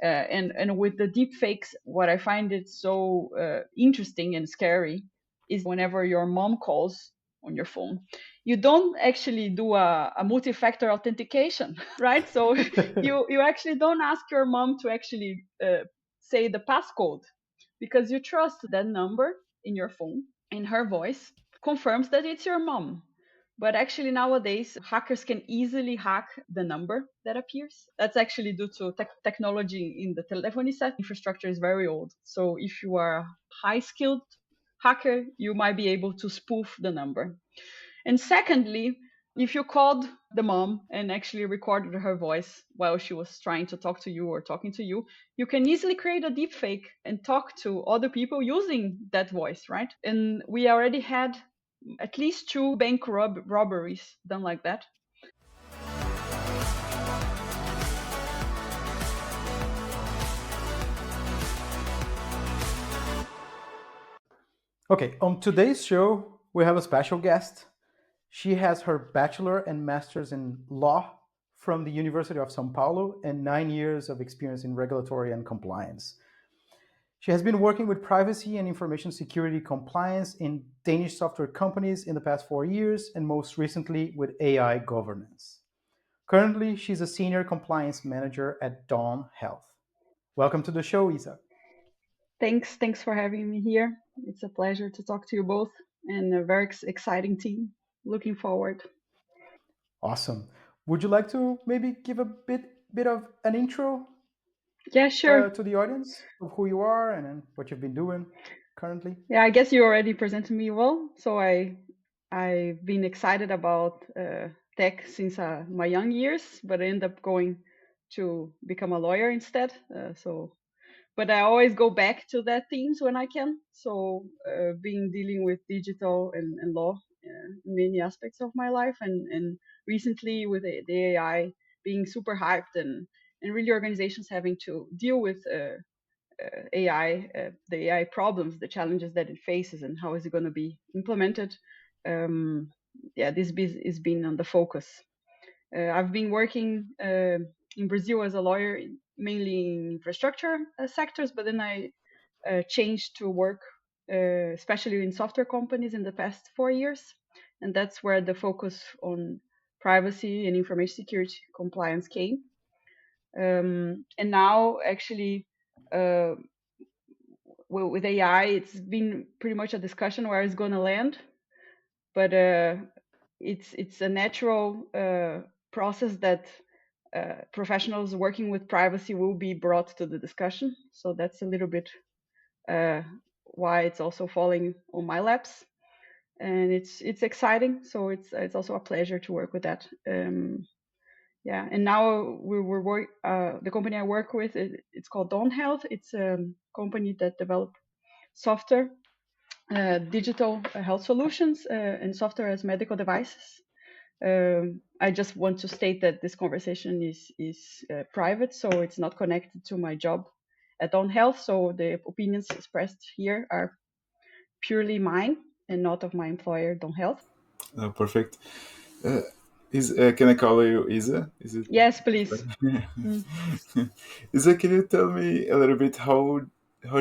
And with the deep fakes, what I find it so interesting and scary is whenever your mom calls on your phone, you don't actually do a multi-factor authentication, right? So you actually don't ask your mom to actually say the passcode, because you trust that number in your phone, in her voice confirms that it's your mom. But actually, nowadays, hackers can easily hack the number that appears. That's actually due to technology in the telephony set. Infrastructure is very old. So if you are a high skilled hacker, you might be able to spoof the number. And secondly, if you called the mom and actually recorded her voice while she was trying to talk to you or talking to you, you can easily create a deep fake and talk to other people using that voice, right? And we already had at least two bank robberies done like that. Okay, on today's show, we have a special guest. She has her bachelor and master's in law from the University of São Paulo and 9 years of experience in regulatory and compliance. She has been working with privacy and information security compliance in Danish software companies in the past 4 years, and most recently with AI governance. Currently, she's a senior compliance manager at Dawn Health. Welcome to the show, Isa. Thanks for having me here. It's a pleasure to talk to you both, and a very exciting team. Looking forward. Awesome. Would you like to maybe give a bit of an intro Yeah, sure. to the audience of who you are and what you've been doing currently? Yeah, I guess you already presented me well. So I've been excited about tech since my young years, but I ended up going to become a lawyer instead. But I always go back to that themes when I can. So being dealing with digital and law in many aspects of my life, and recently with the AI being super hyped, and really organizations having to deal with AI, the AI problems, the challenges that it faces, and how is it going to be implemented. Um, yeah, is being on the focus. I've been working in Brazil as a lawyer, mainly in infrastructure sectors, but then I changed to work, especially in software companies, in the past 4 years, and that's where the focus on privacy and information security compliance came. And now, actually, uh, with AI, it's been pretty much a discussion where it's going to land, but it's a natural process that professionals working with privacy will be brought to the discussion. So that's a little bit uh, why it's also falling on my laps, and it's exciting. So it's also a pleasure to work with that. Yeah, and now we're the company I work with. It's called Dawn Health. It's a company that develops software, digital health solutions, and software as medical devices. I just want to state that this conversation is private, so it's not connected to my job at Dawn Health. So the opinions expressed here are purely mine and not of my employer, Dawn Health. Oh, perfect. Uh, can I call you Isa? Is it? Yes, please. Mm. Isa, can you tell me a little bit how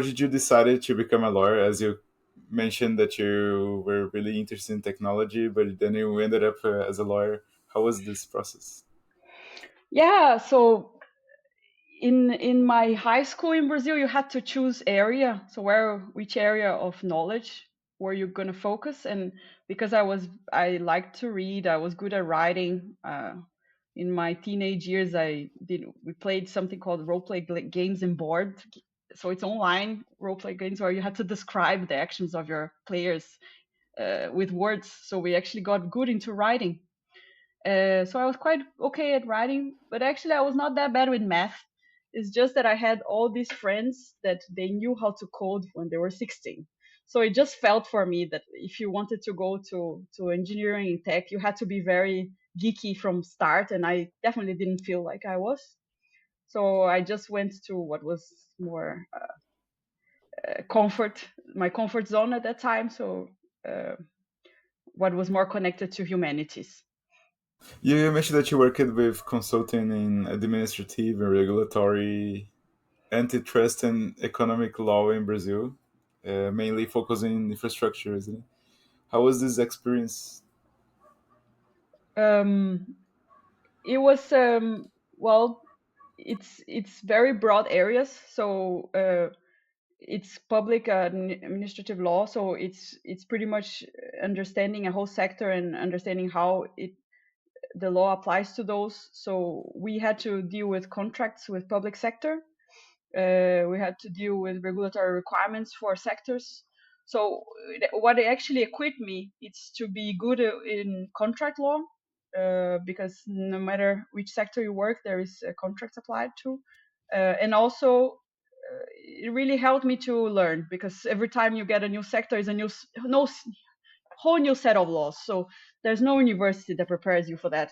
did you decide to become a lawyer? As you mentioned that you were really interested in technology, but then you ended up as a lawyer. How was this process? Yeah, so in my high school in Brazil, you had to choose area. So which area of knowledge were you going to focus? And because I liked to read, I was good at writing. In my teenage years, we played something called role play games and board. So it's online role play games where you had to describe the actions of your players with words. So we actually got good into writing. So I was quite okay at writing, but actually I was not that bad with math. It's just that I had all these friends that they knew how to code when they were 16. So it just felt for me that if you wanted to go to engineering and tech, you had to be very geeky from start, and I definitely didn't feel like I was. So I just went to what was more my comfort zone at that time. So uh, what was more connected to humanities. You mentioned that you worked with consulting in administrative and regulatory. antitrust and economic law in Brazil, mainly focusing on infrastructure, isn't it? How was this experience? Um, it was well, it's very broad areas. So it's public administrative law. So it's pretty much understanding a whole sector and understanding how the law applies to those. So we had to deal with contracts with public sector. We had to deal with regulatory requirements for sectors. So what it actually equipped me is to be good in contract law, because no matter which sector you work, there is contracts applied to, and also it really helped me to learn, because every time you get a new sector is a whole new set of laws. So there's no university that prepares you for that.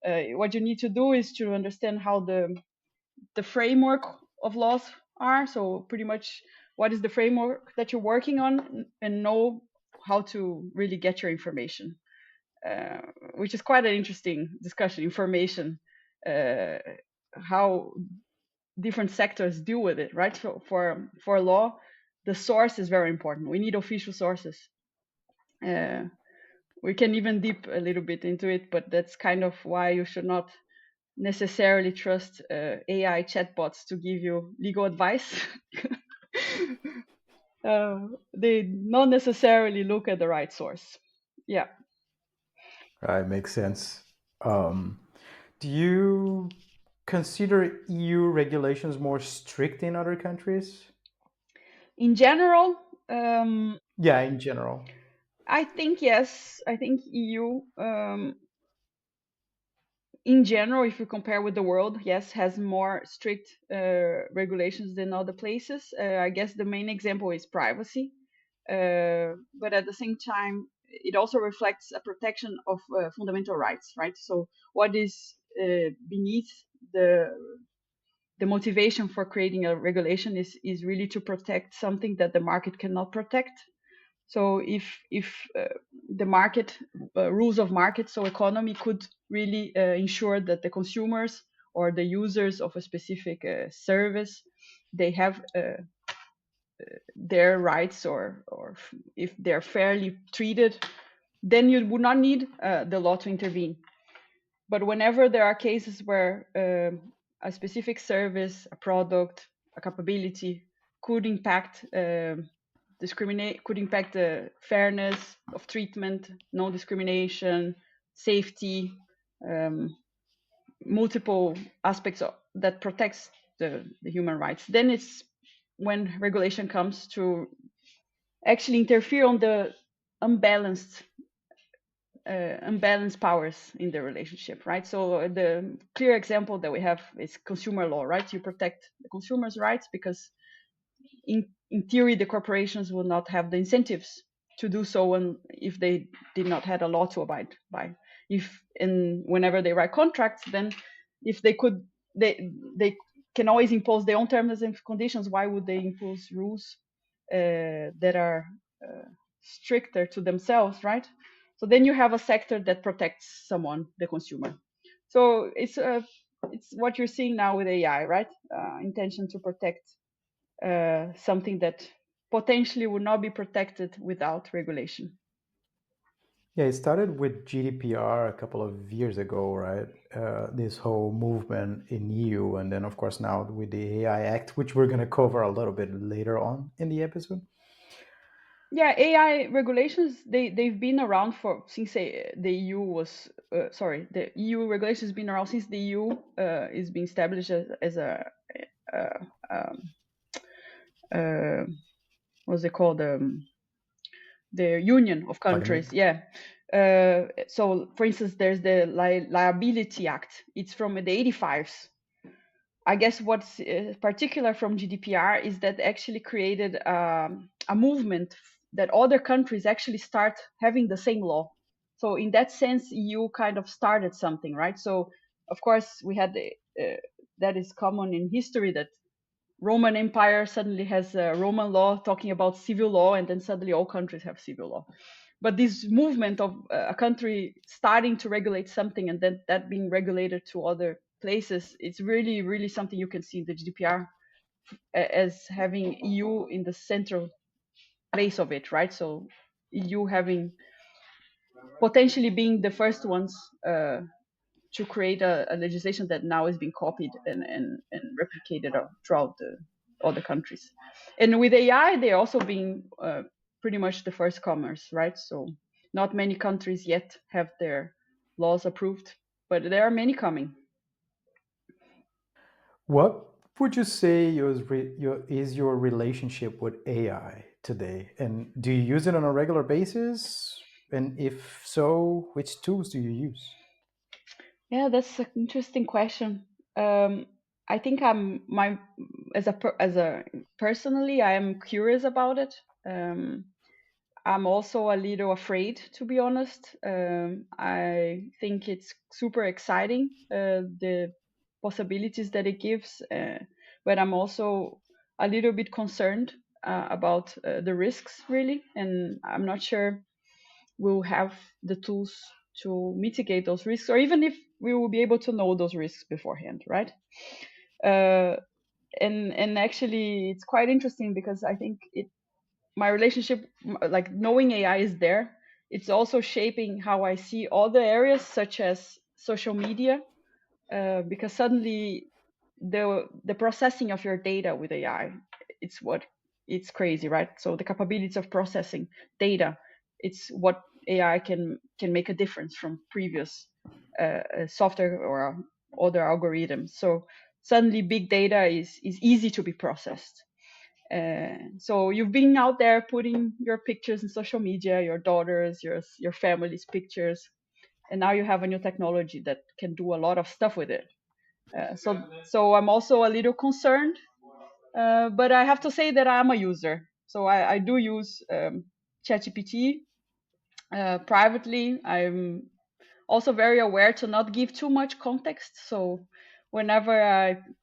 What you need to do is to understand how the framework of laws are. So pretty much what is the framework that you're working on, and know how to really get your information, uh, which is quite an interesting discussion. Information, uh, how different sectors deal with it, right? So for law, the source is very important. We need official sources. Uh, we can even deep a little bit into it, but that's kind of why you should not necessarily trust AI chatbots to give you legal advice. They not necessarily look at the right source. Yeah. Right, makes sense. Um, do you consider EU regulations more strict in other countries? In general, um, Yeah, in general. I think yes. I think EU, in general, if you compare with the world, yes, has more strict regulations than other places. I guess the main example is privacy, but at the same time, it also reflects a protection of fundamental rights, right? So, what is beneath the the motivation for creating a regulation is really to protect something that the market cannot protect. So if the market rules of market, so economy could really ensure that the consumers or the users of a specific service, they have their rights, or if they're fairly treated, then you would not need the law to intervene. But whenever there are cases where a specific service, a product, a capability could impact could impact the fairness of treatment, no discrimination, safety, um, multiple aspects that protects the human rights, then it's when regulation comes to actually interfere on the unbalanced unbalanced powers in the relationship, right? So the clear example that we have is consumer law, right? You protect the consumer's rights because in theory, the corporations will not have the incentives to do so when, if they did not have a law to abide by. If and whenever they write contracts, then if they could, they can always impose their own terms and conditions. Why would they impose rules that are stricter to themselves, right? So then you have a sector that protects someone, the consumer. So it's what you're seeing now with AI, right? Intention to protect something that potentially would not be protected without regulation. Yeah, it started with GDPR a couple of years ago, right? This whole movement in EU, and then of course now with the AI Act, which we're going to cover a little bit later on in the episode. Yeah, AI regulations, they've been around for since the EU was sorry, the EU regulations has been around since the EU is being established as a uh, um, uh, what's it called, the union of Pardon me. countries. Yeah. So for instance, there's the liability act. It's from the 85s. I guess what's particular from GDPR is that actually created a movement that other countries actually start having the same law. So in that sense, EU kind of started something, right? So of course we had that is common in history, that Roman Empire suddenly has a Roman law talking about civil law, and then suddenly all countries have civil law. But this movement of a country starting to regulate something and then that being regulated to other places, it's really, really something you can see in the GDPR. as having EU in the central place of it, right? So EU having potentially being the first ones to create a legislation that now is being copied and replicated throughout other countries. And with AI, they're also being pretty much the first comers, right? So not many countries yet have their laws approved, but there are many coming. What would you say is your relationship with AI today? And do you use it on a regular basis? And if so, which tools do you use? Yeah, that's an interesting question. Um, I think I'm my as a personally, I am curious about it. I'm also a little afraid, to be honest. I think it's super exciting, the possibilities that it gives, but I'm also a little bit concerned about the risks, really. And I'm not sure we'll have the tools to mitigate those risks, or even if we will be able to know those risks beforehand, right? Uh, and actually, it's quite interesting because I think my relationship, like knowing AI is there, it's also shaping how I see other areas such as social media, because suddenly the processing of your data with AI, it's crazy, right? So the capabilities of processing data, it's what AI can make a difference from previous software or other algorithms. So suddenly big data is easy to be processed. So you've been out there putting your pictures in social media, your daughters, your family's pictures, and now you have a new technology that can do a lot of stuff with it. So I'm also a little concerned, but I have to say that I'm a user. So I do use ChatGPT privately. I'm also very aware to not give too much context. So whenever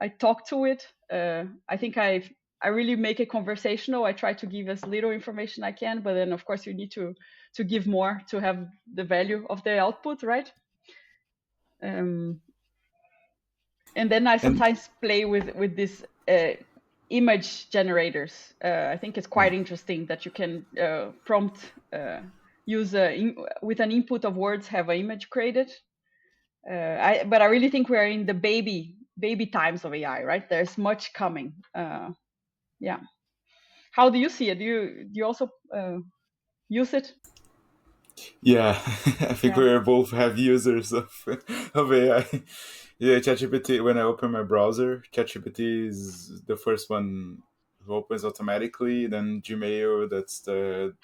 I talk to it, I think I really make it conversational. I try to give as little information I can, but then of course you need to give more to have the value of the output, right? Um, and then I And sometimes play with these image generators. I think it's quite yeah, interesting that you can prompt use with an input of words have an image created. But I really think we're in the baby times of AI, right? There's much coming. Yeah. How do you see it? Do you also use it? yeah, I think Yeah. we both have users of AI. Yeah, ChatGPT. When I open my browser, ChatGPT is the first one who opens automatically. Then Gmail. That's the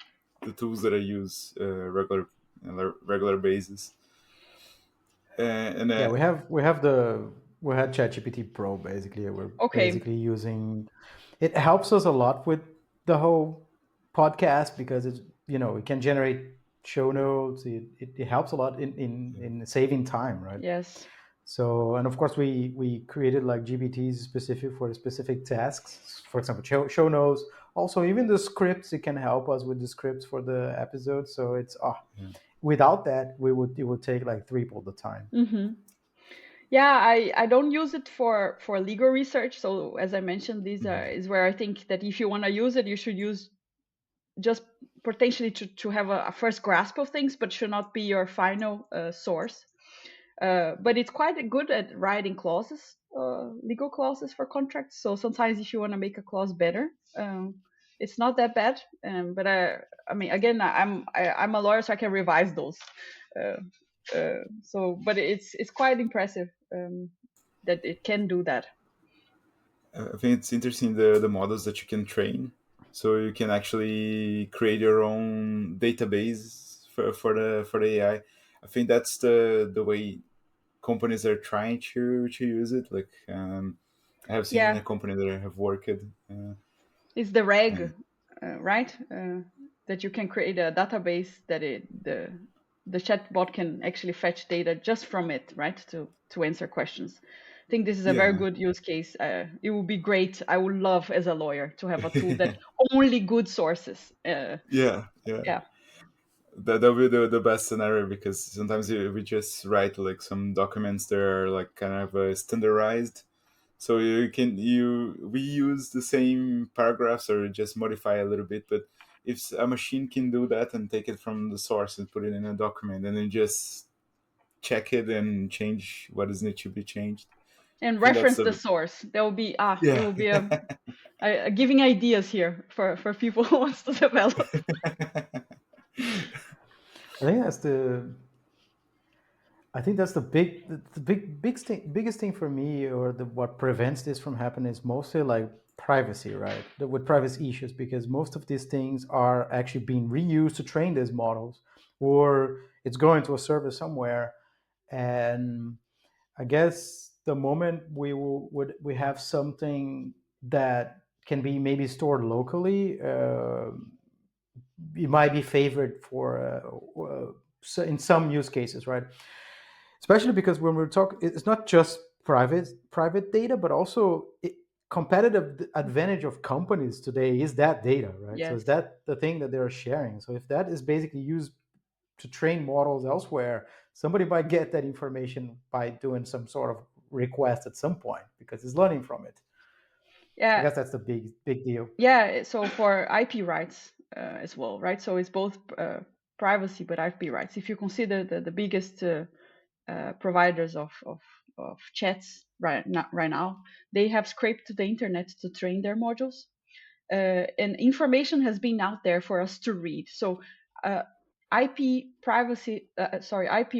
tools that I use regular basis. And Yeah, we had ChatGPT Pro basically. We're Okay. basically using it helps us a lot with the whole podcast because it's it can generate show notes. It helps a lot in saving time, right? Yes. So, and of course, we created like GPTs specific for specific tasks. For example, show notes. Also, even the scripts, it can help us with the scripts for the episodes. So it's yeah, without that, it would take like triple the time. Mm-hmm. Yeah, I don't use it for legal research. So as I mentioned, these mhm, is where I think that if you want to use it, you should use just potentially to have a first grasp of things, but should not be your final source. But it's quite good at writing clauses, legal clauses for contracts. So sometimes if you want to make a clause better, it's not that bad. But I mean, again, I'm a lawyer, so I can revise those. Uh, but it's quite impressive that it can do that. I think it's interesting the models that you can train. So you can actually create your own database for the AI. I think that's the way companies are trying to use it. Like I have seen in Yeah, a company that I have worked. it's the reg, And right? That you can create a database that the chatbot can actually fetch data just from it, right? To answer questions. I think this is a very yeah, good use case. It would be great. I would love as a lawyer to have a tool that only good sources. yeah. Yeah. That would be the best scenario because sometimes we just write like some documents that are like kind of standardized. So you can you we use the same paragraphs or just modify a little bit, but if a machine can do that and take it from the source and put it in a document and then just check it and change what is need to be changed, And I think that's reference the the source. There yeah. will be a giving ideas here for people who wants to develop. I think that's the I think that's the biggest thing for me, or what prevents this from happening is mostly like privacy, right? With privacy issues, because most of these things are actually being reused to train these models, or it's going to a server somewhere. And I guess the moment we have something that can be maybe stored locally, it might be favored for in some use cases, right? Especially because when we're talking, it's not just private data, but also competitive advantage of companies today is that data, right? So Yes. is that the thing that they're sharing? So if that is basically used to train models elsewhere, somebody might get that information by doing some sort of request at some point because it's learning from it. I Yeah. guess that's the big deal. Yeah. So for IP rights as well, right? So it's both privacy but IP rights. If you consider the biggest providers of chats right now, they have scraped the internet to train their modules, and information has been out there for us to read. So uh, IP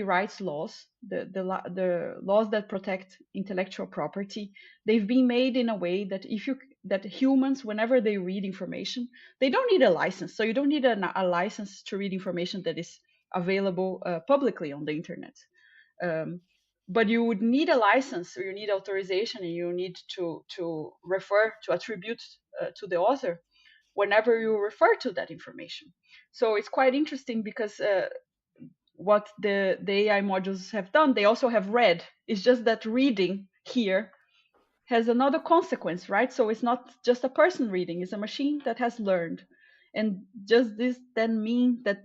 rights laws, the laws that protect intellectual property, they've been made in a way that that humans, whenever they read information, they don't need a license. So you don't need a license to read information that is available publicly on the internet. Um, but you would need a license, or you need authorization, and you need to refer to attribute to the author whenever you refer to that information. So it's quite interesting because what the AI modules have done, they also have read. It's just that reading here has another consequence, right? So it's not just a person reading; it's a machine that has learned. And does this then mean that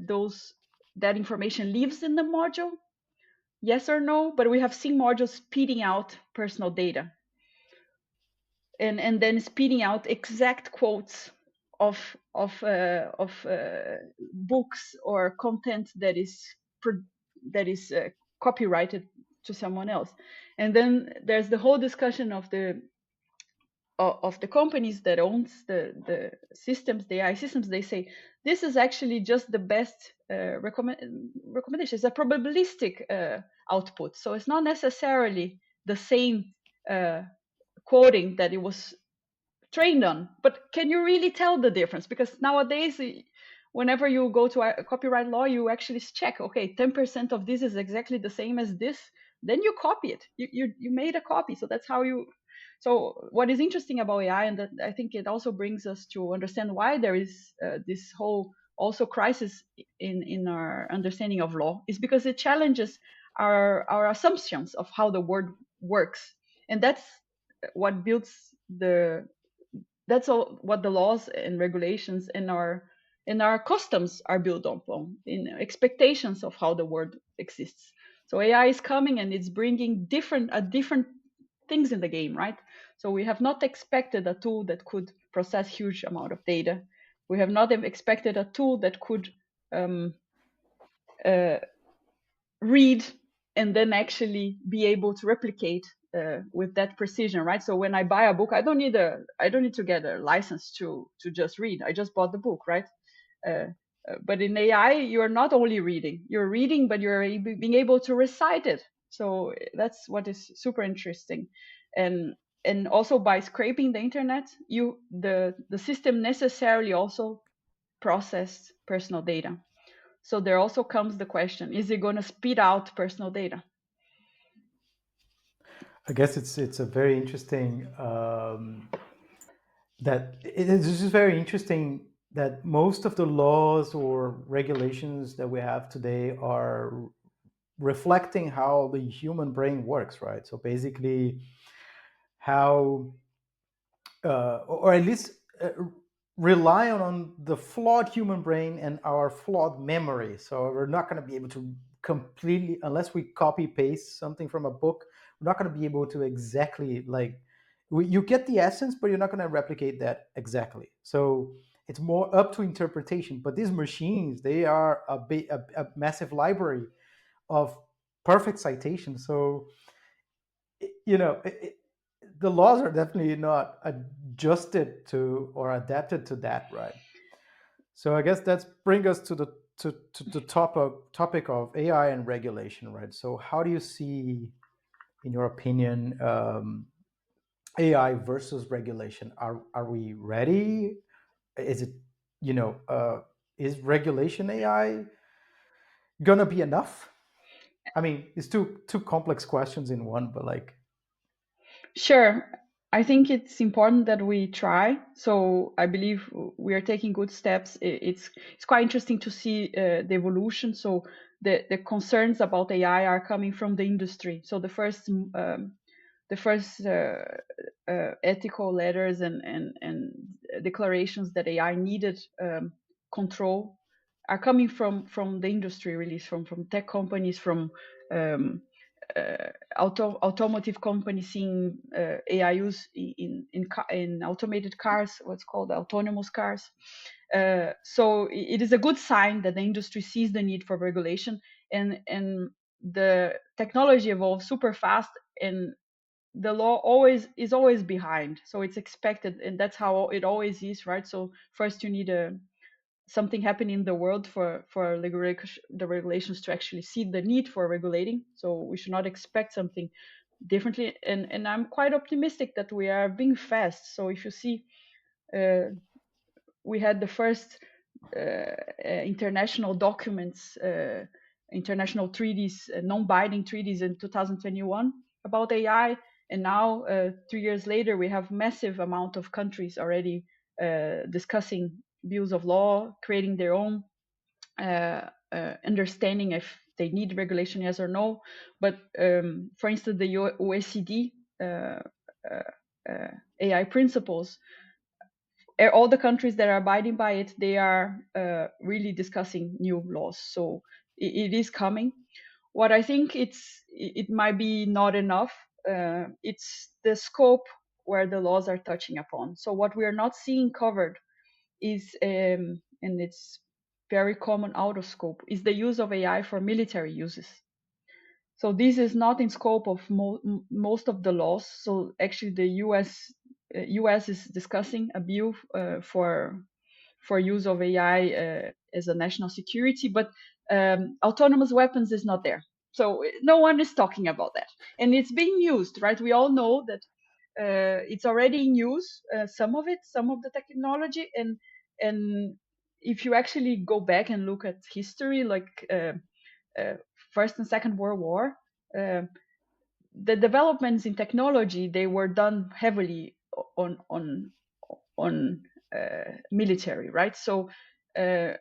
that information lives in the module? Yes or no? But we have seen modules speeding out personal data, and then speeding out exact quotes of books or content that is copyrighted to someone else. And then there's the whole discussion of the companies that owns the systems, the AI systems. They say this is actually just the best recommendation. It's a probabilistic output, so it's not necessarily the same uh, quoting that it was trained on. But can you really tell the difference? Because nowadays, whenever you go to a copyright law, you actually check, okay, 10% of this is exactly the same as this. Then you copy it. You made a copy. So that's how you. So what is interesting about AI, and that I think it also brings us to understand why there is this whole also crisis in our understanding of law, is because it challenges our assumptions of how the world works, and what builds the that's all what the laws and regulations and our customs are built upon, in expectations of how the world exists. So AI is coming and it's bringing different things in the game, right? So we have not expected a tool that could process huge amount of data. We have not expected a tool that could um, uh, read and then actually be able to replicate with that precision, right? So when I buy a book, I don't need to get a license to just read. I just bought the book, right? uh, but in AI, you're not only reading, you're reading, but you're being able to recite it. So that's what is super interesting. And also by scraping the internet, the system necessarily also processed personal data. So there also comes the question, is it going to speed out personal data? I guess it's a very interesting that it is this is very interesting that most of the laws or regulations that we have today are reflecting how the human brain works, right? So basically, how or at least rely on the flawed human brain and our flawed memory. So we're not going to be able to completely, unless we copy paste something from a book, we're not going to be able to exactly like You get the essence, but you're not going to replicate that exactly. So it's more up to interpretation. But these machines, they are a massive library of perfect citations. So you know, the laws are definitely not adjusted to or adapted to that, right? So I guess that's bring us to the topic of AI and regulation, right? So how do you see, in your opinion, AI versus regulation? Are we ready? Is it, you know, is regulation AI gonna be enough? I mean, it's two complex questions in one, but like, Sure. I think it's important that we try. So I believe we are taking good steps. It's quite interesting to see the evolution. So the concerns about AI are coming from the industry. So the first ethical letters and declarations that AI needed control are coming from the industry, really, from tech companies, from um, automotive companies seeing AI use in automated cars, what's called autonomous cars. So it is a good sign that the industry sees the need for regulation, and the technology evolves super fast, and the law always behind. So it's expected, and that's how it always is, right? So first you need something happening in the world for the regulations to actually see the need for regulating. So we should not expect something differently. And I'm quite optimistic that we are being fast. So if you see, uh, we had the first international documents, international treaties, non-binding treaties in 2021 about AI, and now 3 years later we have massive amount of countries already discussing bills of law, creating their own understanding if they need regulation, yes or no. But for instance, the OECD uh, AI principles, all the countries that are abiding by it, they are really discussing new laws. So it is coming. What I think it might be not enough. It's the scope where the laws are touching upon. So what we are not seeing covered is, and it's very common out of scope, is the use of AI for military uses. So this is not in scope of most of the laws. So actually, the US is discussing a bill for use of AI as a national security, but autonomous weapons is not there. So no one is talking about that, and it's being used, right? We all know that it's already in use. Some of it, some of the technology, and if you actually go back and look at history, like uh, First and Second World War, uh, the developments in technology, they were done heavily on military, right? So yeah,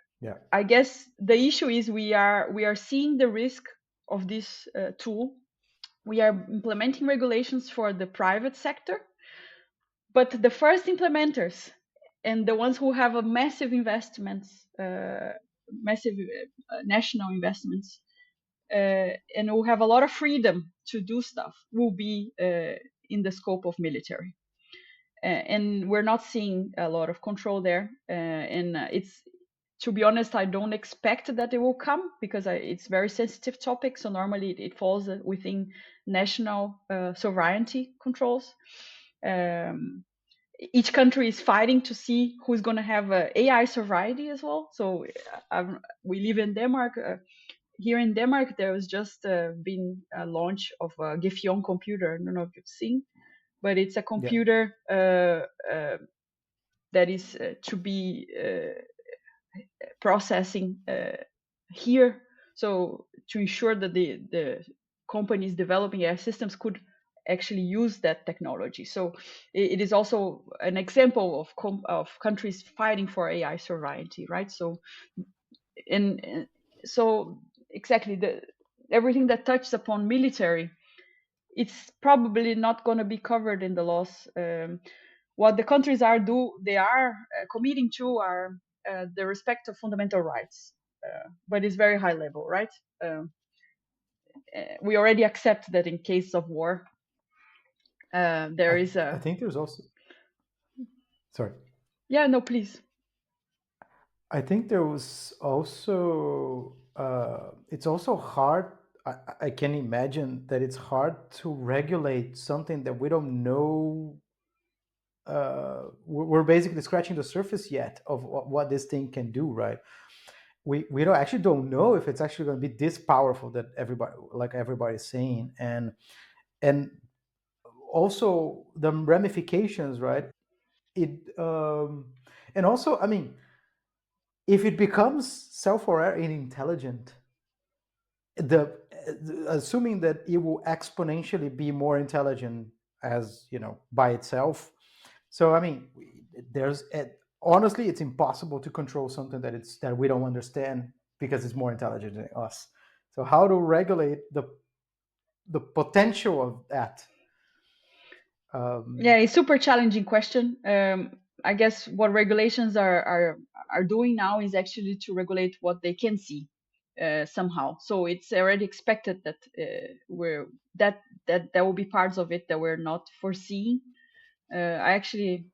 I guess the issue is we are seeing the risk of this tool. We are implementing regulations for the private sector, but the first implementers and the ones who have a massive investments, massive national investments, and who have a lot of freedom to do stuff will be in the scope of military. And we're not seeing a lot of control there. And it's, to be honest, I don't expect that it will come because it's very sensitive topic. So normally it falls within national sovereignty controls. Um, each country is fighting to see who's going to have AI sovereignty as well. So we live in Denmark. Here in Denmark, there was just been a launch of a Gefion computer. I don't know if you've seen, but it's a yeah, computer that is to be processing here. So to ensure that the companies developing AI systems could actually use that technology. So it is also an example of countries fighting for AI sovereignty, right? So and so exactly the everything that touches upon military, it's probably not going to be covered in the laws. What the countries they are committing to are the respect of fundamental rights, but it's very high level, right? We already accept that in case of war, There is I a think there's also, sorry. yeah, no, please. I think there was also, it's also hard. I can imagine that it's hard to regulate something that we don't know. We're basically scratching the surface yet of what this thing can do, right? We don't actually don't know if it's actually going to be this powerful that everybody's saying, and also the ramifications, right? It and also, I mean, if it becomes self-aware and intelligent, the assuming that it will exponentially be more intelligent as by itself. So I mean, honestly, it's impossible to control something that we don't understand because it's more intelligent than us. So how to regulate the potential of that? Yeah, it's super challenging question. I guess what regulations are doing now is actually to regulate what they can see somehow. So it's already expected that that there will be parts of it that we're not foreseeing. I actually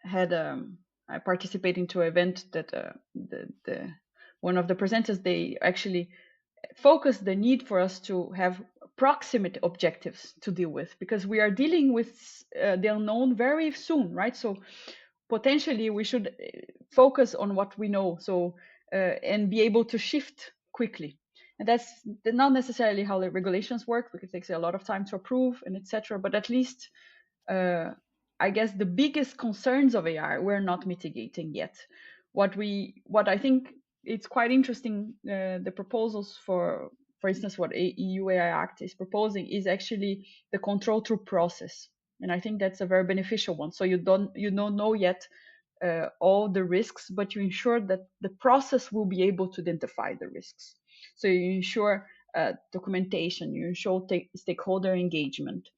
had I participated into an event that the one of the presenters, they actually focus the need for us to have proximate objectives to deal with, because we are dealing with the unknown very soon, right? So potentially we should focus on what we know, so and be able to shift quickly. And that's not necessarily how the regulations work, because it takes a lot of time to approve and etc. But at least uh, I guess the biggest concerns of AI we're not mitigating yet. What I think it's quite interesting, the proposals for instance, what EU AI Act is proposing is actually the control through process, and I think that's a very beneficial one. So you don't know yet all the risks, but you ensure that the process will be able to identify the risks. So you ensure documentation, you ensure stakeholder engagement,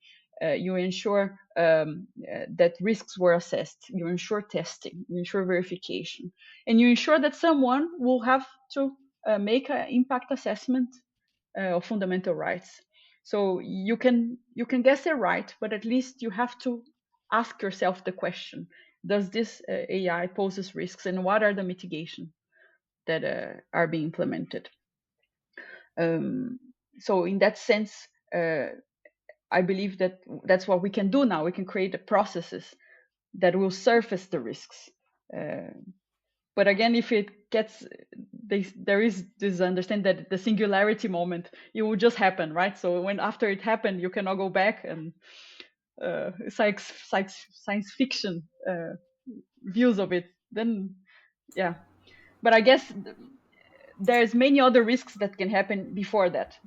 you ensure that risks were assessed, you ensure testing, you ensure verification, and you ensure that someone will have to make an impact assessment of fundamental rights. So you can guess it right, but at least you have to ask yourself the question: does this AI poses risks, and what are the mitigation that are being implemented? Um, so in that sense, I believe that that's what we can do now. We can create the processes that will surface the risks. Uh, but again, if it gets there is this understand that the singularity moment, it will just happen, right? So when after it happened, you cannot go back, and science fiction views of it, then yeah. But I guess there's many other risks that can happen before that.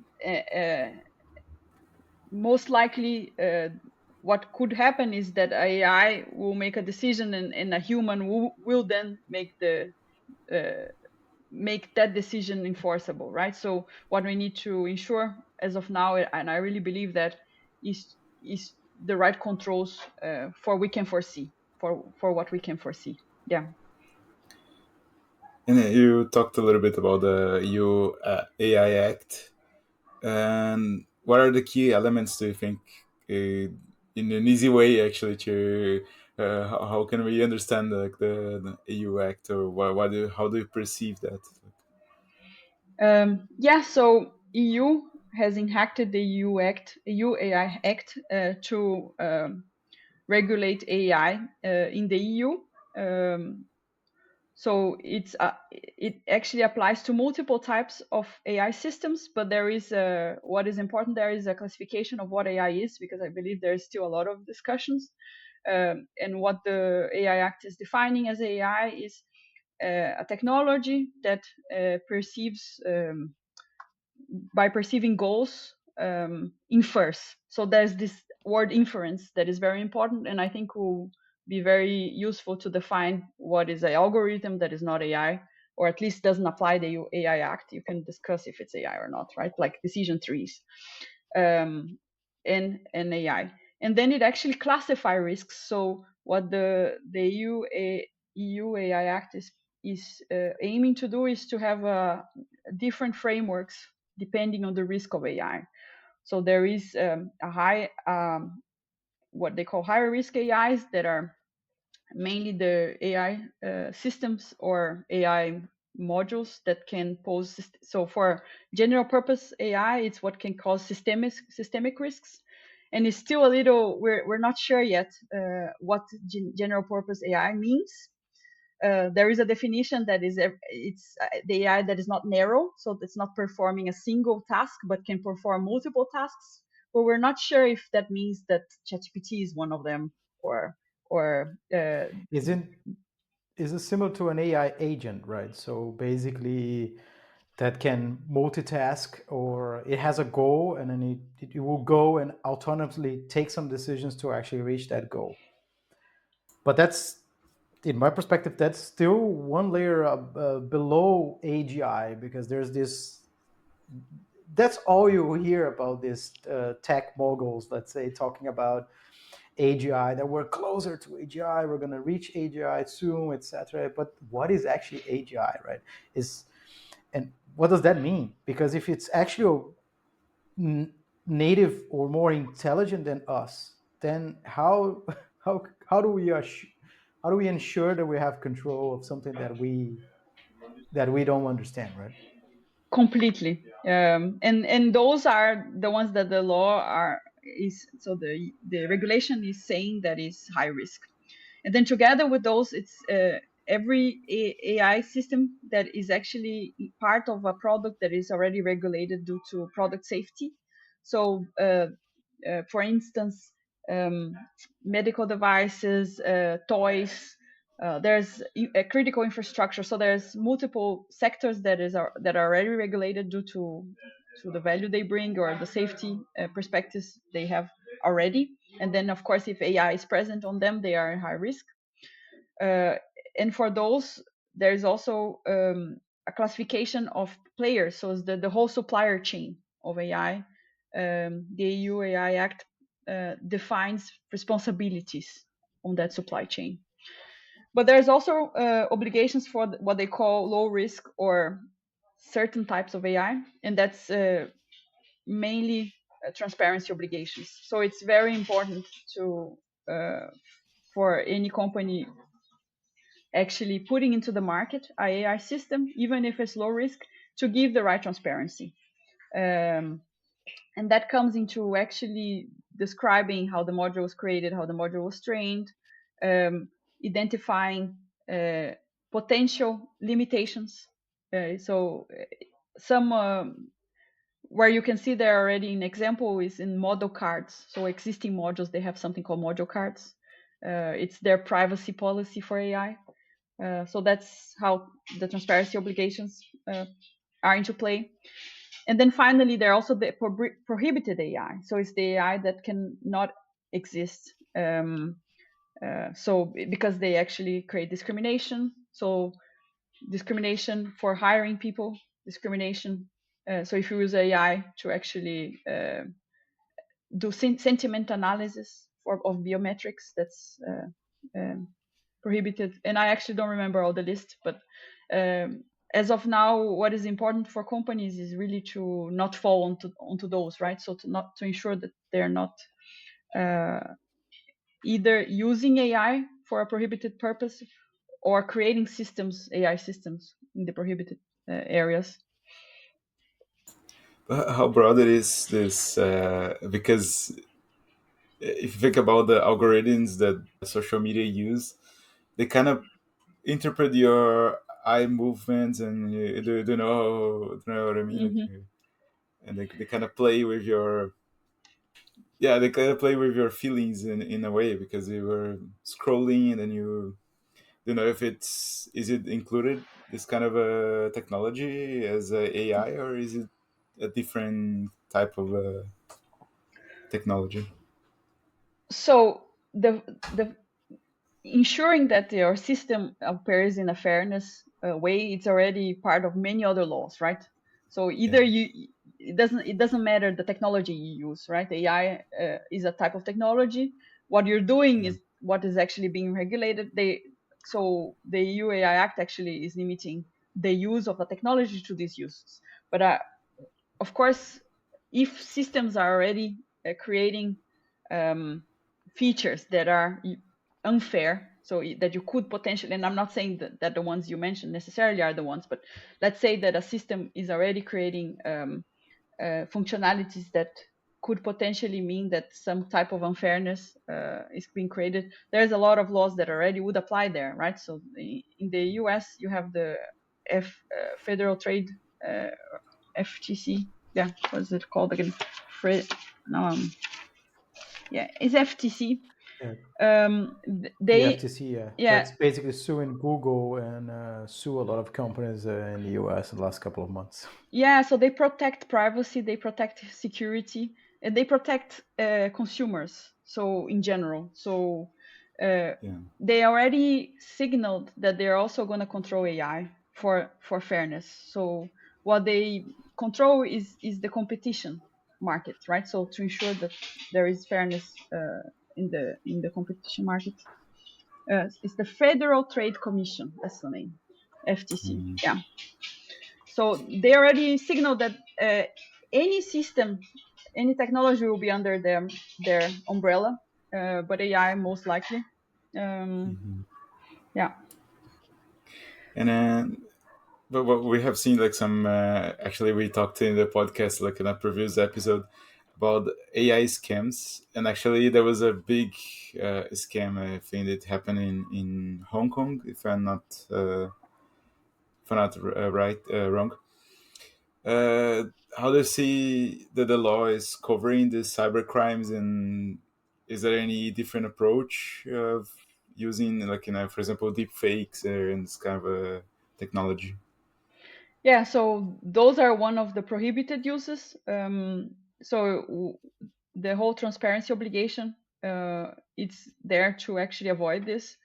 Most likely what could happen is that AI will make a decision, and a human will then uh, make that decision enforceable, right? So what we need to ensure as of now, and I really believe that, is the right controls for we can foresee, for what we can foresee. Yeah. And you talked a little bit about the EU AI Act. And what are the key elements, do you think, in an easy way, actually, to how can we understand the EU Act, or how do you perceive that? Yeah, so EU has enacted the EU AI Act to regulate AI in the EU. Um, so it actually applies to multiple types of AI systems, but there is what is important there is a classification of what AI is, because I believe there is still a lot of discussions. And what the AI Act is defining as AI is a technology that perceives by perceiving goals, infers. So there's this word inference that is very important, and I think will be very useful to define what is an algorithm that is not AI, or at least doesn't apply the AI Act. You can discuss if it's AI or not, right? Like decision trees, um, and AI. And then it actually classify risks. So what the EU AI Act is aiming to do is to have different frameworks depending on the risk of AI. So there is a high what they call higher risk AIs, that are mainly the AI systems or AI modules that can pose. So for general purpose AI, it's what can cause systemic risks, and it's still a little, we're not sure yet what general purpose AI means. There is a definition that is it's the AI that is not narrow, so it's not performing a single task but can perform multiple tasks. But we're not sure if that means that ChatGPT is one of them, or Is it similar to an AI agent, right? So basically, that can multitask, or it has a goal, and then it will go and autonomously take some decisions to actually reach that goal. But that's, in my perspective, that's still one layer below AGI, because there's this. That's all you hear about this tech moguls, let's say, talking about AGI, that we're closer to AGI, we're going to reach AGI soon, etc. But what is actually AGI, right? And what does that mean? Because if it's actually native or more intelligent than us, then how do we how do we ensure that we have control of something that we don't understand, right? completely. And those are the ones that the law are is, so the regulation is saying that is high risk. And then together with those, it's every AI system that is actually part of a product that is already regulated due to product safety. So for instance, um, medical devices, toys. There's a critical infrastructure, so there's multiple sectors that are already regulated due to the value they bring or the safety perspectives they have already. And then, of course, if AI is present on them, they are in high risk. Uh, and for those, there's also a classification of players, so it's the whole supplier chain of AI. The EU AI Act defines responsibilities on that supply chain. But there's also obligations for what they call low risk or certain types of AI, and that's mainly transparency obligations. So it's very important to for any company actually putting into the market a AI system, even if it's low risk, to give the right transparency. Um, and that comes into actually describing how the module was created, how the module was trained, identifying potential limitations. So some where you can see there already an example is in model cards. So existing modules, they have something called module cards. It's their privacy policy for AI. So that's how the transparency obligations are into play. And then finally, there are also the prohibited AI. So it's the AI that cannot exist. So because they actually create discrimination. So discrimination for hiring people, discrimination. So if you use AI to actually do sentiment analysis of biometrics, that's prohibited. And I actually don't remember all the list, but as of now, what is important for companies is really to not fall onto those, right? So to ensure that they're not either using AI for a prohibited purpose or creating systems, AI systems in the prohibited areas. How broad it is this? Because if you think about the algorithms that social media use, they kind of interpret your eye movements, and do you know what I mean? Like, Mm-hmm. and they kind of play with your, yeah, they kind of play with your feelings in a way, because you were scrolling and then you know if it's, is it included, this kind of a technology as a AI, or is it a different type of technology? So the ensuring that your system appears in a fairness way, it's already part of many other laws, right? So Yeah, either it doesn't matter the technology you use, right? AI is a type of technology. What you're doing yeah. is what is actually being regulated. So the EU AI Act actually is limiting the use of the technology to these uses. But of course, if systems are already creating um, features that are unfair, so that you could potentially, and I'm not saying that the ones you mentioned necessarily are the ones, but let's say that a system is already creating functionalities that could potentially mean that some type of unfairness is being created. There's a lot of laws that already would apply there, right? So in the US, you have the Federal Trade FTC. Yeah, what is it called again? No, yeah, it's FTC. Yeah. The They, FTC, yeah, yeah, that's basically suing Google and sue a lot of companies in the US in the last couple of months. yeah. So they protect privacy, they protect security, and they protect consumers. So in general, so Yeah. they already signaled that they're also going to control AI for fairness. So what they control is the competition market, right? So to ensure that there is fairness in the competition market. It's the Federal Trade Commission. That's the name, FTC. Mm. Yeah. So they already signaled that any system, any technology will be under their umbrella, but AI most likely. Mhm. Yeah. And then, but what we have seen like some actually we talked in the podcast like in a previous episode about AI scams, and actually there was a big scam I think that happened in Hong Kong if I'm not right wrong. Uh, how do you see that the law is covering the cyber crimes, and is there any different approach of using like for example deep fakes and this kind of technology? Yeah. So those are one of the prohibited uses. The whole transparency obligation, it's there to actually avoid this.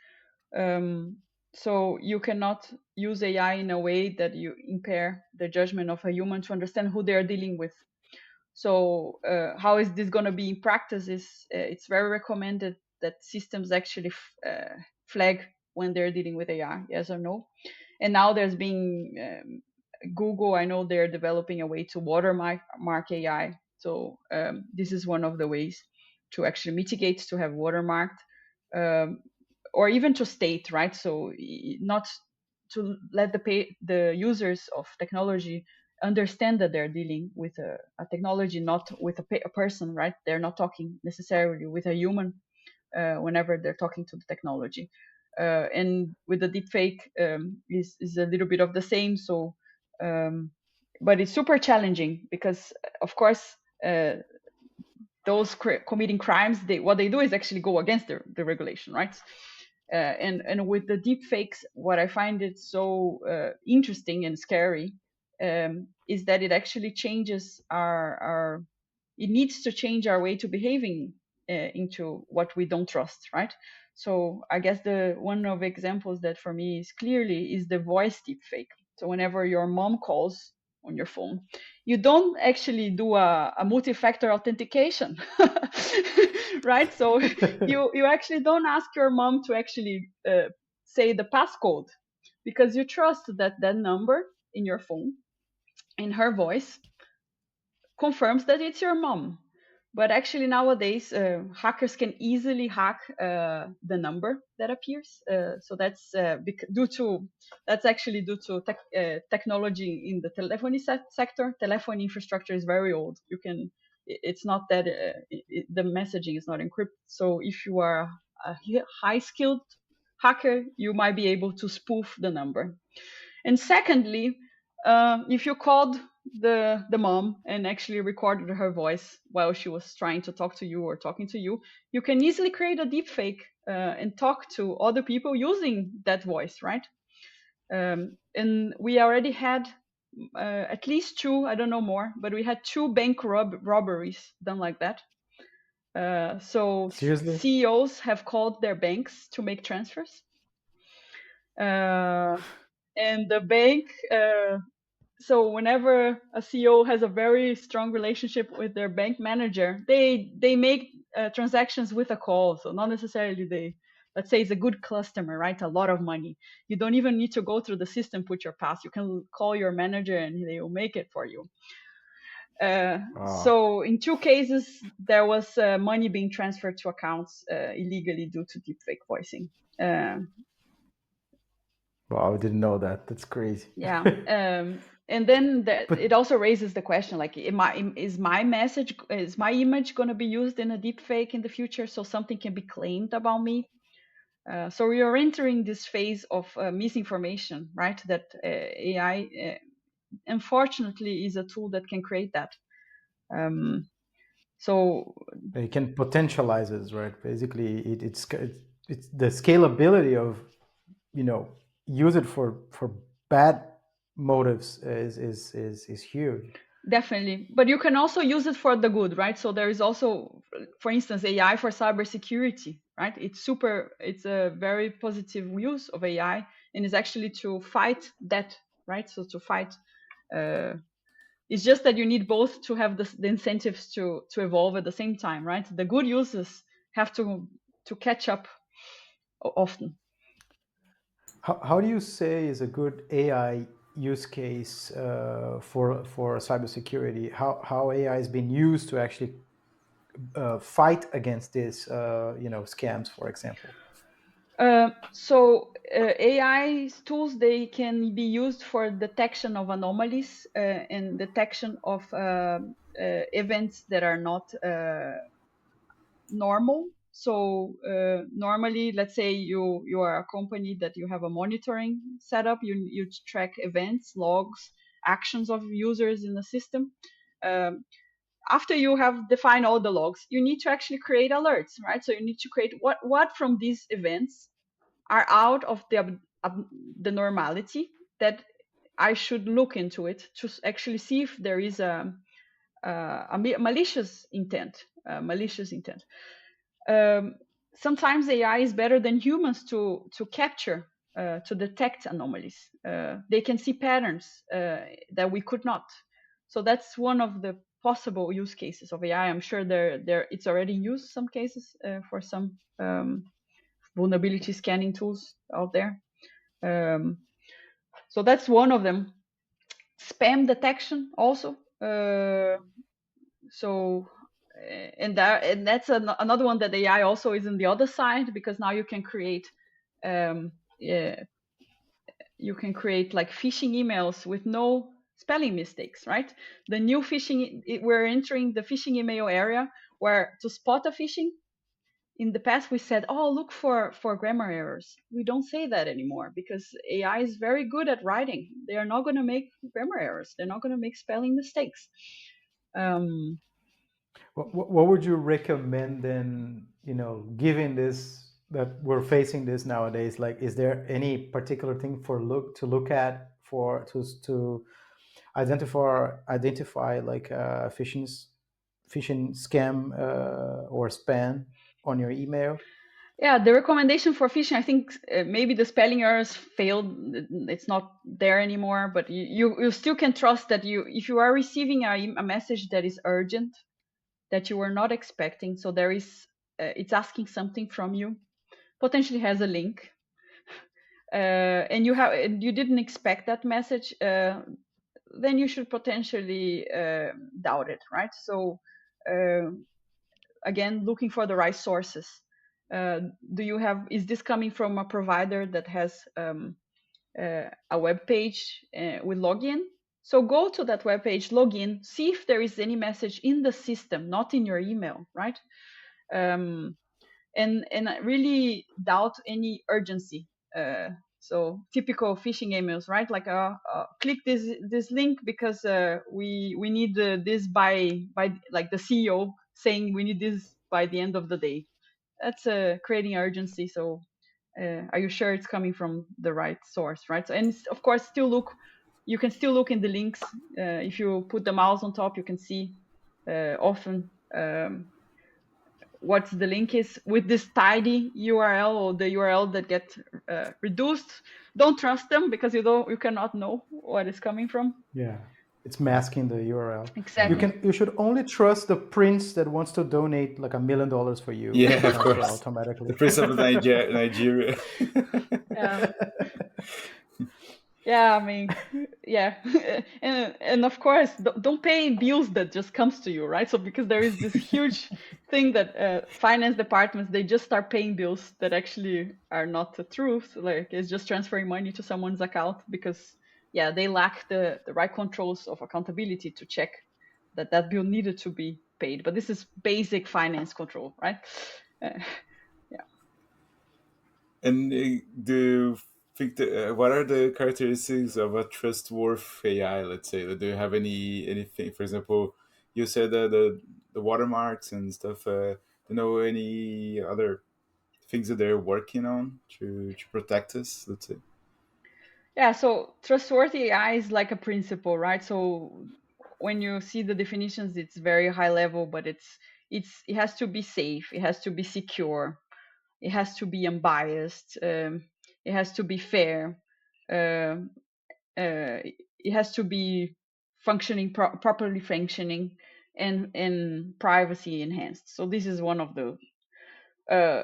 So you cannot use AI in a way that you impair the judgment of a human to understand who they are dealing with. So how is this going to be in practice? Is it's very recommended that systems actually flag when they're dealing with AI, yes or no. And now there's been Google. I know they're developing a way to watermark AI. So this is one of the ways to actually mitigate, to have watermarked, um, or even to state, right? So not to let the users of technology understand that they're dealing with a technology, not with a person, right? They're not talking necessarily with a human whenever they're talking to the technology. And with the deepfake is a little bit of the same. So, but it's super challenging because, of course, those committing crimes, what they do is actually go against the regulation, right? And with the deep fakes, what I find it so interesting and scary is that it actually changes our it needs to change our way to behaving into what we don't trust, right? So I guess the one of examples that for me is clearly is the voice deep fake. So whenever your mom calls on your phone, you don't actually do a multi-factor authentication, right? So you actually don't ask your mom to actually say the passcode, because you trust that that number in your phone, in her voice, confirms that it's your mom. But actually nowadays, hackers can easily hack the number that appears. So that's due to that's actually due to technology in the telephony sector. Telephony infrastructure is very old. It's not that the messaging is not encrypted. So if you are a high skilled hacker, you might be able to spoof the number. And secondly, if you called the mom and actually recorded her voice while she was trying to talk to you or talking to you, you can easily create a deepfake and talk to other people using that voice, right? And we already had at least two, I don't know more, but we had two bank robberies done like that. So Seriously? CEOs have called their banks to make transfers. And the bank so whenever a CEO has a very strong relationship with their bank manager, they make transactions with a call. So not necessarily let's say it's a good customer, right? A lot of money. You don't even need to go through the system, put your pass. You can call your manager and they will make it for you. So in 2 cases, there was money being transferred to accounts illegally due to deepfake voicing. Wow, I didn't know that. That's crazy. Yeah. And then But it also raises the question, like, is my image going to be used in a deepfake in the future, so something can be claimed about me? So we are entering this phase of misinformation, right? That AI, unfortunately, is a tool that can create that. So it can potentialize it, right? Basically, it's the scalability of, use it for bad motives is huge. definitely, but you can also use it for the good, right? So there is also, for instance, AI for cybersecurity, right? It's a very positive use of AI, and is actually to fight that, right? So to fight. It's just that you need both to have the incentives to evolve at the same time, right? The good users have to catch up often. How do you say is a good AI use case for cybersecurity? How AI has been used to actually fight against this, scams, for example? AI tools, they can be used for detection of anomalies and detection of events that are not normal. So normally, let's say you are a company that you have a monitoring setup. You track events, logs, actions of users in the system. Um, After you have defined all the logs, you need to actually create alerts, right? So you need to create what from these events are out of the normality that I should look into it to actually see if there is a malicious intent. Malicious intent. Um, Sometimes AI is better than humans to capture, to detect anomalies. They can see patterns that we could not. So that's one of the possible use cases of AI. I'm sure it's already used some cases for some vulnerability scanning tools out there. So that's one of them. Spam detection also. So and that's another one that AI also is on the other side, because now you can create um, yeah, you can create like phishing emails with no spelling mistakes, right? The new phishing, we're entering the phishing email area, where to spot a phishing, in the past we said, oh, look for grammar errors. We don't say that anymore, because AI is very good at writing. They are not going to make grammar errors. They're not going to make spelling mistakes. What would you recommend then, given this, that we're facing this nowadays? Like, is there any particular thing to look at for to identify like phishing scam or spam on your email? Yeah, the recommendation for phishing, I think maybe the spelling errors failed. It's not there anymore, but you still can trust that if you are receiving a message that is urgent, that you were not expecting, so there is it's asking something from you, potentially has a link, and you didn't expect that message, then you should potentially doubt it, right? So again, looking for the right sources. Is this coming from a provider that has a web page with login? So go to that web page, log in, see if there is any message in the system, not in your email, right? And really doubt any urgency. So typical phishing emails, right? Like click this link because we need this by like the CEO saying we need this by the end of the day. That's creating urgency. So are you sure it's coming from the right source, right? So, and of course, you can still look in the links. If you put the mouse on top, you can see often what the link is with this tidy URL, or the URL that get reduced. Don't trust them, because you cannot know what is coming from. Yeah, it's masking the URL. Exactly. You should only trust the prince that wants to donate like $1 million for you. Yeah, of transfer course. automatically. The Prince of Nigeria. Yeah. Yeah, I mean, yeah. And of course, don't pay bills that just comes to you, right? So because there is this huge thing that finance departments, they just start paying bills that actually are not the truth. Like it's just transferring money to someone's account because yeah, they lack the right controls of accountability to check that that bill needed to be paid. But this is basic finance control, right? Uh, yeah. And do you think that, what are the characteristics of a trustworthy AI? Let's say, do you have anything? For example, you said the watermarks and stuff. Do you know any other things that they're working on to protect us? Let's say. Yeah, so trustworthy AI is like a principle, right? So when you see the definitions, it's very high level, but it has to be safe, it has to be secure, it has to be unbiased, it has to be fair, um it has to be functioning properly functioning and privacy enhanced. So this is one of the uh,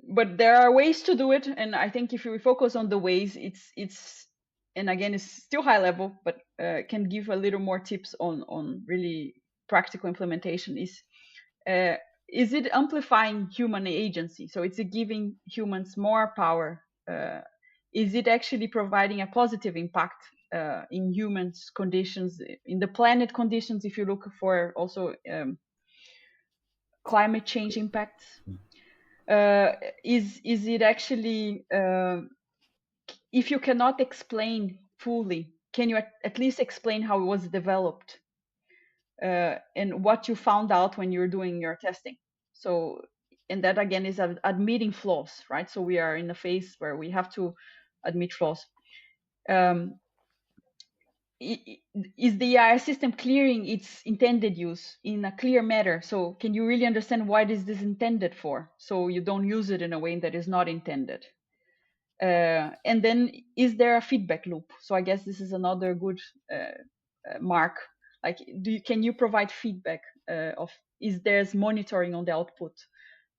but there are ways to do it, and I think if we focus on the ways, it's and again it's still high level, but can give a little more tips on really practical implementation. Uh, is it amplifying human agency? So it's giving humans more power. Is it actually providing a positive impact in humans conditions, in the planet conditions? If you look for also climate change impacts, uh, is it actually if you cannot explain fully, can you at least explain how it was developed and what you found out when you're doing your testing? So, and that again is admitting flaws, right? So we are in a phase where we have to admit flaws. um, is the AI system clearing its intended use in a clear manner? So can you really understand what is this intended for, so you don't use it in a way that is not intended? And then is there a feedback loop? So I guess this is another good mark. Like, can you provide feedback of, is there's monitoring on the output?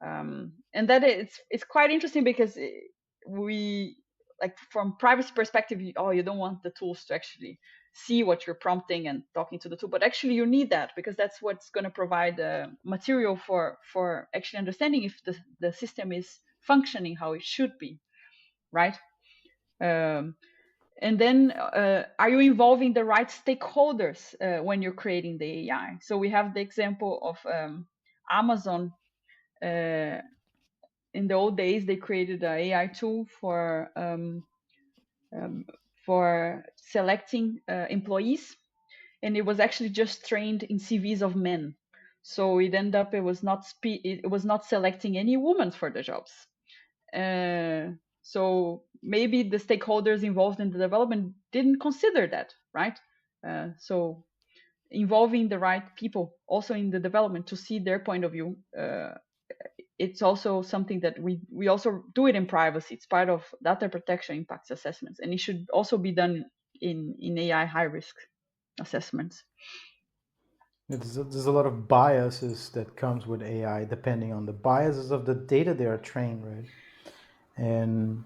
And that it's quite interesting because we, like, from privacy perspective, you don't want the tools to actually see what you're prompting and talking to the tool, but actually you need that because that's what's going to provide material for actually understanding if the system is functioning how it should be, right? um, and then are you involving the right stakeholders when you're creating the AI? So we have the example of Amazon. In the old days, they created an AI tool um, for selecting employees, and it was actually just trained in CVs of men. So it ended up it was not selecting any women for the jobs. So maybe the stakeholders involved in the development didn't consider that, right? So involving the right people also in the development to see their point of view, it's also something that we also do it in privacy. It's part of data protection impacts assessments, and it should also be done in AI high risk assessments. There's a lot of biases that comes with AI, depending on the biases of the data they are trained, right? And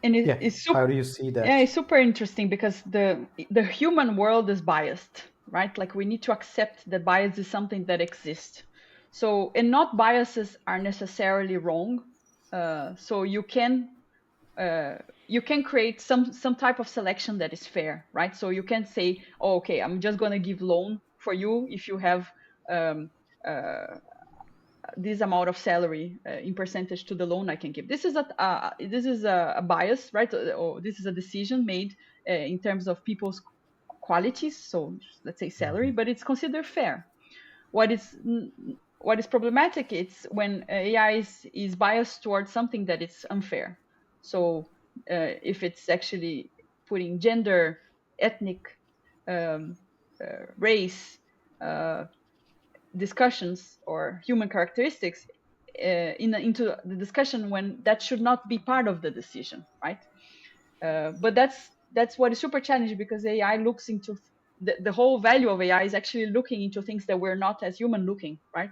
And yeah, it's how do you see yeah, that? it's super interesting because the human world is biased, right? Like we need to accept that bias is something that exists. So, and not biases are necessarily wrong. So you can create some type of selection that is fair, right? So you can say, oh, okay, I'm just going to give loan for you if you have um, uh, this amount of salary in percentage to the loan I can give. This is a bias, right? Or this is a decision made in terms of people's qualities. So let's say salary, but it's considered fair. What is what is problematic? It's when AI is biased towards something that is unfair. So if it's actually putting gender, ethnic, um, race, uh, discussions or human characteristics into the discussion when that should not be part of the decision, right? But that's what is super challenging because AI looks into the whole value of AI is actually looking into things that we're not as human looking, right?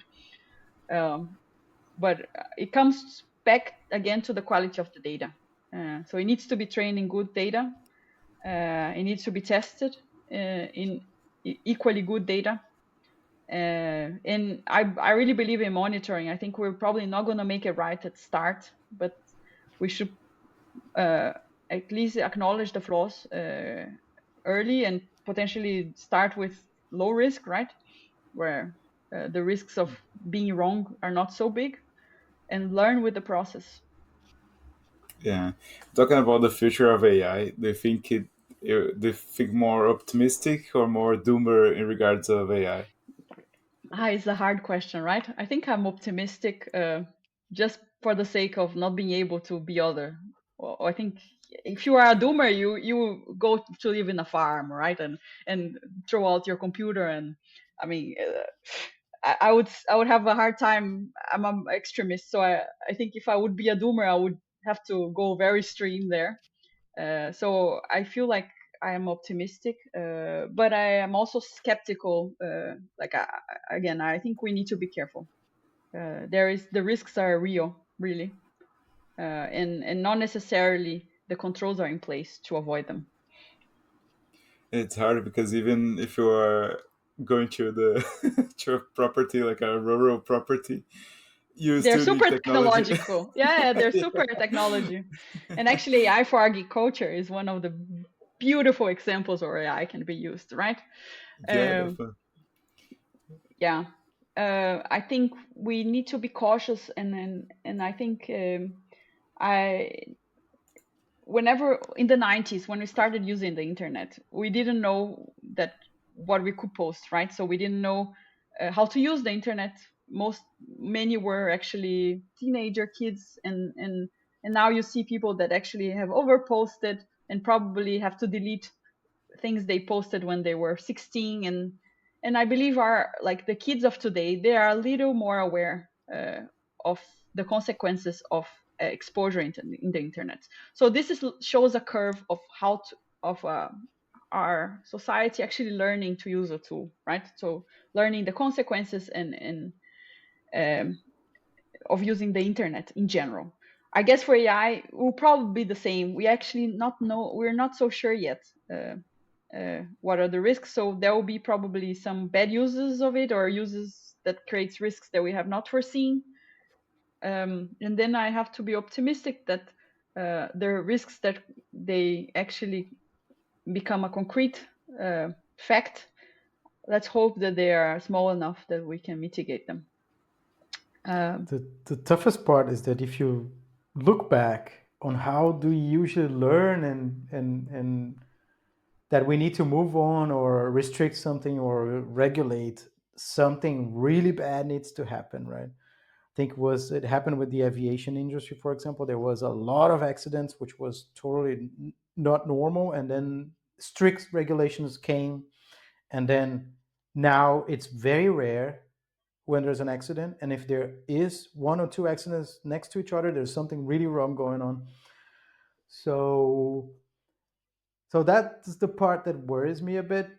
But it comes back again to the quality of the data. So it needs to be trained in good data, It needs to be tested in equally good data. And I really believe in monitoring. I think we're probably not going to make it right at start, but we should at least acknowledge the flaws early and potentially start with low risk, right? Where the risks of being wrong are not so big, and learn with the process. Yeah. Talking about the future of AI, do you think more optimistic or more doomer in regards of AI? It's a hard question, right? I think I'm optimistic just for the sake of not being able to be other. Well, I think if you are a doomer, you go to live in a farm, right? And throw out your computer. And I mean, I would have a hard time. I'm an extremist, so I think if I would be a doomer, I would have to go very extreme there. So I feel like I am optimistic, but I am also skeptical. Again, I think we need to be careful. The risks are real, really, and not necessarily the controls are in place to avoid them. It's hard because even if you are going to the to a property like a rural property, you They're still need super technology. technological. Yeah, they're super technology. And actually, AI for agriculture is one of the beautiful examples where AI can be used, right? Yeah, Um, definitely. yeah, I think we need to be cautious, and I think I whenever in the 90s when we started using the internet, we didn't know that what we could post, right? So we didn't know how to use the internet. Many were actually teenager kids, and now you see people that actually have overposted and probably have to delete things they posted when they were 16. And I believe our like the kids of today, they are a little more aware of the consequences of exposure in the internet. So shows a curve of how to, of our society actually learning to use a tool, right? So learning the consequences and um, of using the internet in general. I guess for AI will probably be the same. We actually not know. We're not so sure yet. What are the risks? So there will be probably some bad uses of it, or uses that creates risks that we have not foreseen. And then I have to be optimistic that the risks that they actually become a concrete fact. Let's hope that they are small enough that we can mitigate them. Um, The toughest part is that if you look back on how do you usually learn and that we need to move on or restrict something or regulate something really bad needs to happen, right? I think it happened with the aviation industry, for example. There was a lot of accidents, which was totally not normal, and then strict regulations came, and then now it's very rare when there's an accident, and if there is one or two accidents next to each other, there's something really wrong going on. So that's the part that worries me a bit,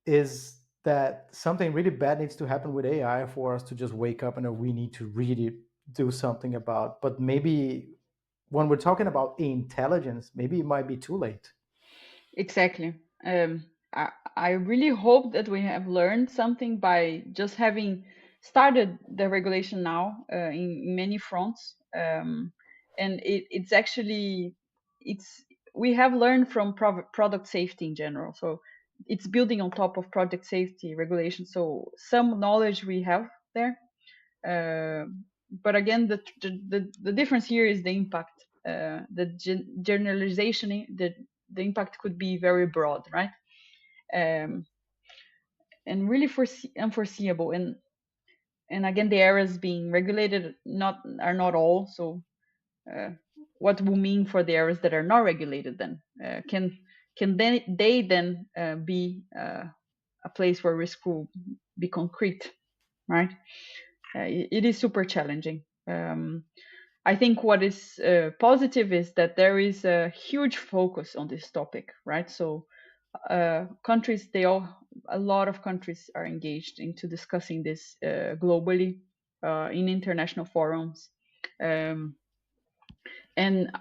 is that something really bad needs to happen with AI for us to just wake up and know we need to really do something about. But maybe when we're talking about intelligence, maybe it might be too late. Exactly. I really hope that we have learned something by just having started the regulation now in many fronts. And it's actually it's we have learned from product safety in general. So it's building on top of product safety regulation. So some knowledge we have there. Uh, but again, the difference here is the impact. Generalization, the impact could be very broad, right? Um, and really unforeseeable. And again, the areas being regulated are not all. So uh, what will mean for the areas that are not regulated then? Can they then be a place where risk will be concrete, right? It is super challenging. I think what is positive is that there is a huge focus on this topic, right? So countries, a lot of countries are engaged into discussing this globally in international forums, um, and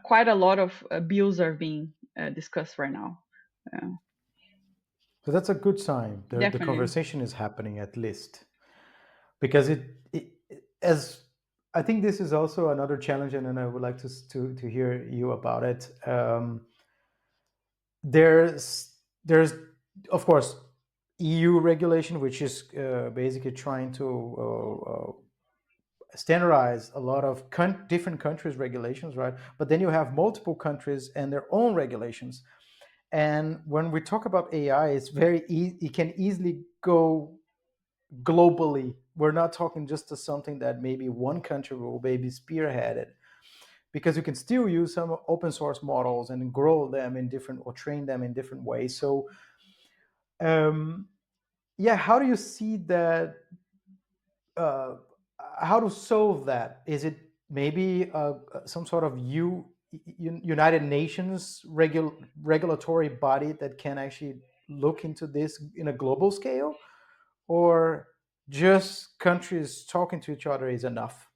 quite a lot of bills are being discussed right now. Uh, So that's a good sign. The Definitely. conversation is happening at least, because it as I think this is also another challenge, and then I would like to hear you about it. There's of course EU regulation, which is basically trying to standardize a lot of different countries' regulations, right? But then you have multiple countries and their own regulations. And when we talk about AI, it's it can easily go globally. We're not talking just to something that maybe one country will maybe spearhead it, because you can still use some open source models and grow them in different, or train them in different ways. So um, yeah, how do you see that? uh, how to solve that? Is it maybe some sort of United Nations regulatory body that can actually look into this in a global scale, or just countries talking to each other is enough?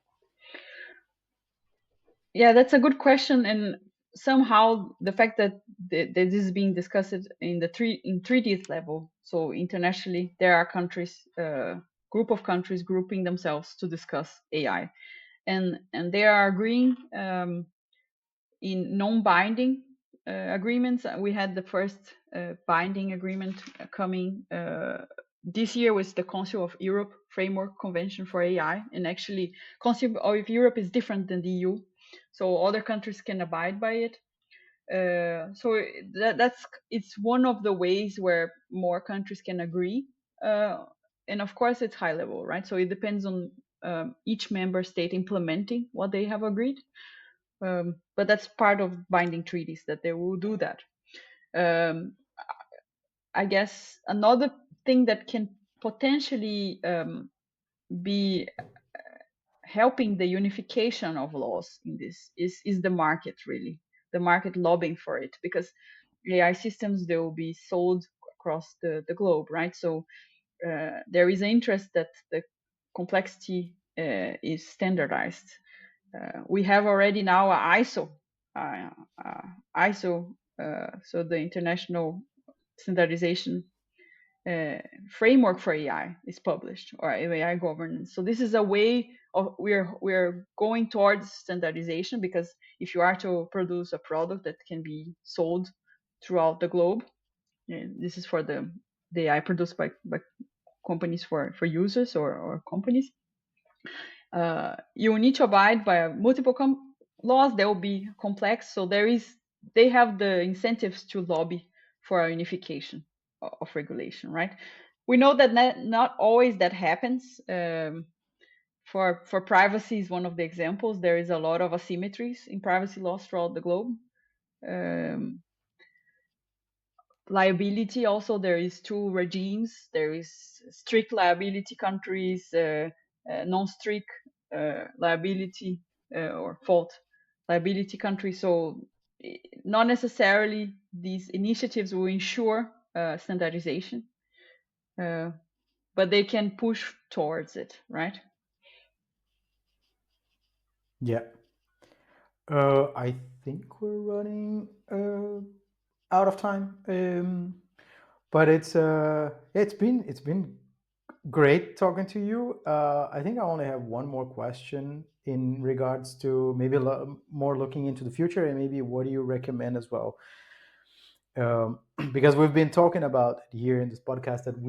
Yeah, that's a good question, and somehow the fact that this is being discussed in the treaties level, so internationally, there are countries, group of countries grouping themselves to discuss AI, and they are agreeing in non-binding agreements. We had the first binding agreement coming this year with the Council of Europe Framework Convention for AI, and actually, Council of Europe is different than the EU, so other countries can abide by it. So that's it's one of the ways where more countries can agree, and of course it's high level, right? So it depends on each member state implementing what they have agreed. But that's part of binding treaties that they will do that. Um, I guess another thing that can potentially be helping the unification of laws in this is the market, really, the market lobbying for it, because AI systems, they will be sold across the globe, right? So there is an interest that the complexity is standardized. We have already now a uh, uh, ISO, so the International Standardization uh, Framework for AI is published, or AI governance. So this is a way of we're going towards standardization, because if you are to produce a product that can be sold throughout the globe, and this is for the AI produced by companies for users or companies, you need to abide by multiple laws. They will be complex, so they have the incentives to lobby for a unification of regulation, right? We know that not always that happens. For privacy is one of the examples. There is a lot of asymmetries in privacy laws throughout the globe. Um, Liability also, there is two regimes. There is strict liability countries, non-strict liability or fault liability countries. So not necessarily these initiatives will ensure standardization, uh, but they can push towards it, right? Yeah. I think we're running out of time. But it's been great talking to you. I think I only have one more question in regards to maybe more looking into the future, and maybe what do you recommend as well? Because we've been talking about here in this podcast that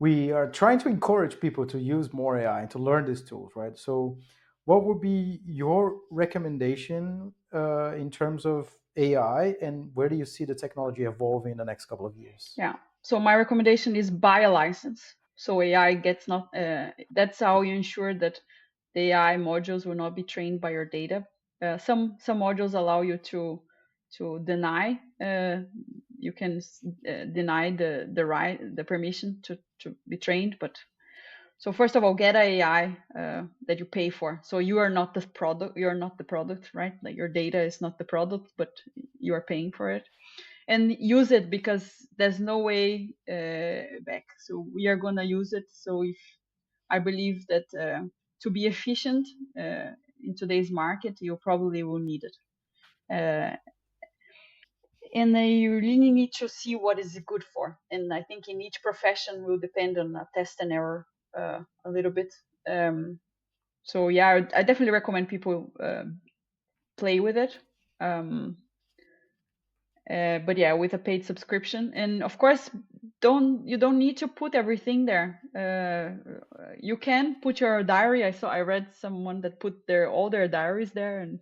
we are trying to encourage people to use more AI and to learn these tools, right? So, what would be your recommendation in terms of AI, and where do you see the technology evolving in the next couple of years? Yeah. So my recommendation is buy a license. So AI gets not. That's how you ensure that the AI modules will not be trained by your data. Some modules allow you to deny. You can deny the permission to be trained. But so first of all, get a AI that you pay for. So you are not the product. You are not the product, right? Like your data is not the product, but you are paying for it, and use it, because there's no way back. So we are going to use it. So if I believe that to be efficient in today's market, you probably will need it. you really need to see what is it good for. And I think in each profession will depend on a test and error a little bit. So yeah, I definitely recommend people play with it. But yeah, with a paid subscription, and of course, you don't need to put everything there. You can put your diary. I read someone that put all their diaries there, and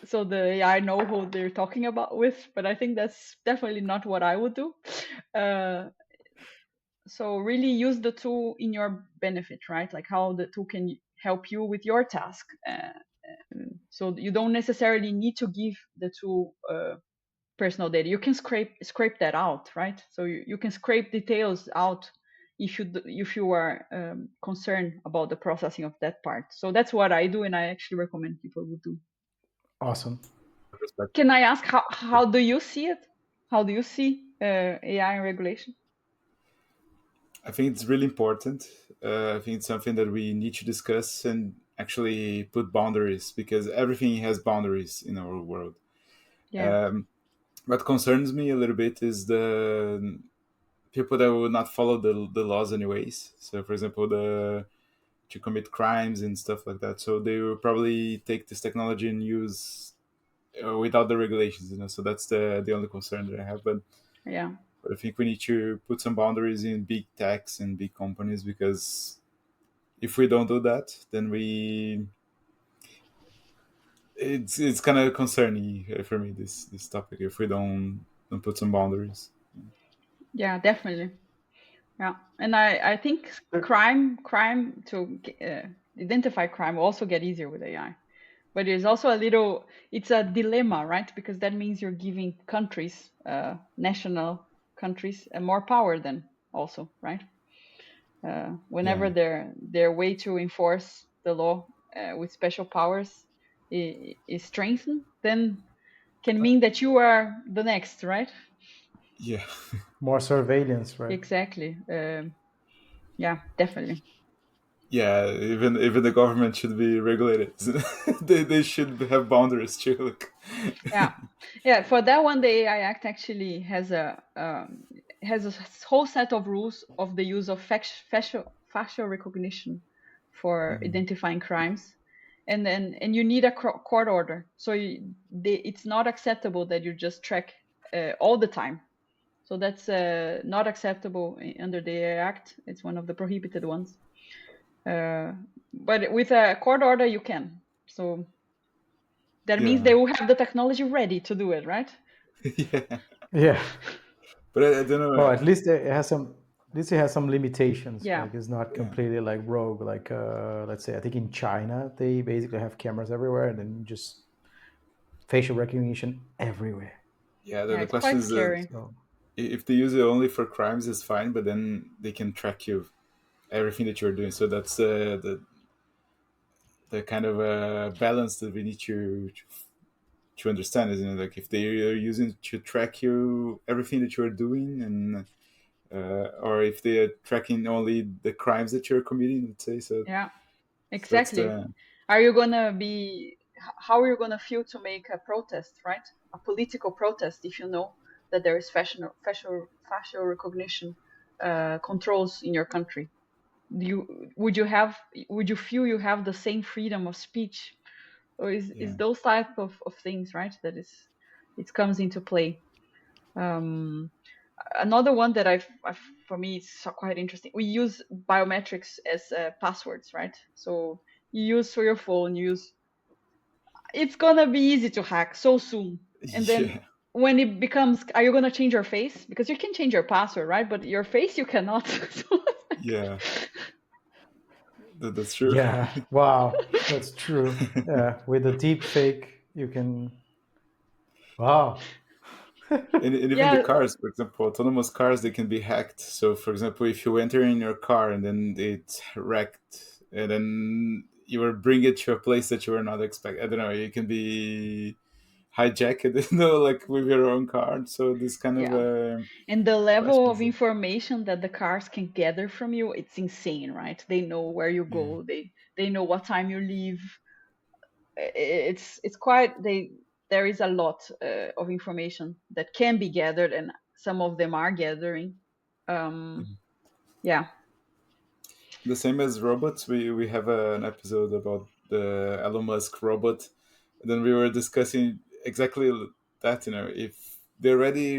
so I know who they're talking about with. But I think that's definitely not what I would do. So really use the tool in your benefit, right? Like how the tool can help you with your task. So you don't necessarily need to give the tool personal data. You can scrape that out, right? So you can scrape details out if you are concerned about the processing of that part. So that's what I do, and I actually recommend people would do. Awesome. Can I ask how do you see it? How do you see AI and regulation? I think it's really important. I think it's something that we need to discuss and actually put boundaries, because everything has boundaries in our world. Yeah. What concerns me a little bit is the people that will not follow the laws anyways. So, for example, to commit crimes and stuff like that. So they will probably take this technology and use without the regulations. So that's the only concern that I have. Yeah. But I think we need to put some boundaries in big techs and big companies, because if we don't do that, then it's kind of concerning for me, this topic, if we don't put some boundaries. Yeah, definitely. Yeah, and I think crime to identify crime will also get easier with AI. But there's also it's a dilemma, right? Because that means you're giving countries, national countries, more power then also, right? Whenever Yeah, their way to enforce the law with special powers is strengthened, then can mean that you are the next, right? yeah. More surveillance, right? Exactly. Yeah, definitely. Yeah, even the government should be regulated. They should have boundaries too. Look. Yeah, yeah. For that one, the AI Act actually has a whole set of rules of the use of facial recognition for Mhm. identifying crimes, and you need a court order. So it's not acceptable that you just track all the time. So that's not acceptable under the AI Act. It's one of the prohibited ones. But with a court order, you can. So that means Yeah, they will have the technology ready to do it, right? yeah. Yeah. But I don't know. Well, at least it has some. At least it has some limitations. Yeah, Like it's not Yeah, completely like rogue. Like let's say I think in China they basically have cameras everywhere and then just facial recognition everywhere. yeah. The, yeah. the It's question quite is, scary. So if they use it only for crimes, it's fine. But then they can track you, everything that you're doing. So that's the kind of balance that we need to understand, isn't it? Like if they are using to track you everything that you're doing, and or if they are tracking only the crimes that you're committing, let's say. So Yeah, that's exactly. the Are you gonna be? How are you gonna feel to make a protest, right? A political protest if you know that there is facial recognition controls in your country. Do you would you feel you have the same freedom of speech, or is yeah. those type of things, right? That is, it comes into play. Um, Another one that for me it's quite interesting. We use biometrics as passwords, right? So you use for your phone, it's gonna be easy to hack so soon. And then Yeah, when it becomes, are you gonna change your face? Because you can change your password, right? But your face you cannot. So, yeah. That's true. yeah, wow, that's true. Yeah, with the deep fake, you can. Wow. And even the yeah, cars, for example, autonomous cars, they can be hacked. So, for example, if you enter in your car and then it's wrecked, and then you will bring it to a place that you were not expecting. I don't know. You can be hijacked, like with your own car. So this kind of yeah. And the level of questions. information that the cars can gather from you, it's insane, right? They know where you Yeah, go. They know what time you leave. It's quite there is a lot of information that can be gathered, and some of them are gathering. Yeah, The same as robots, we have an episode about the Elon Musk robot. And then we were discussing exactly that. If they're already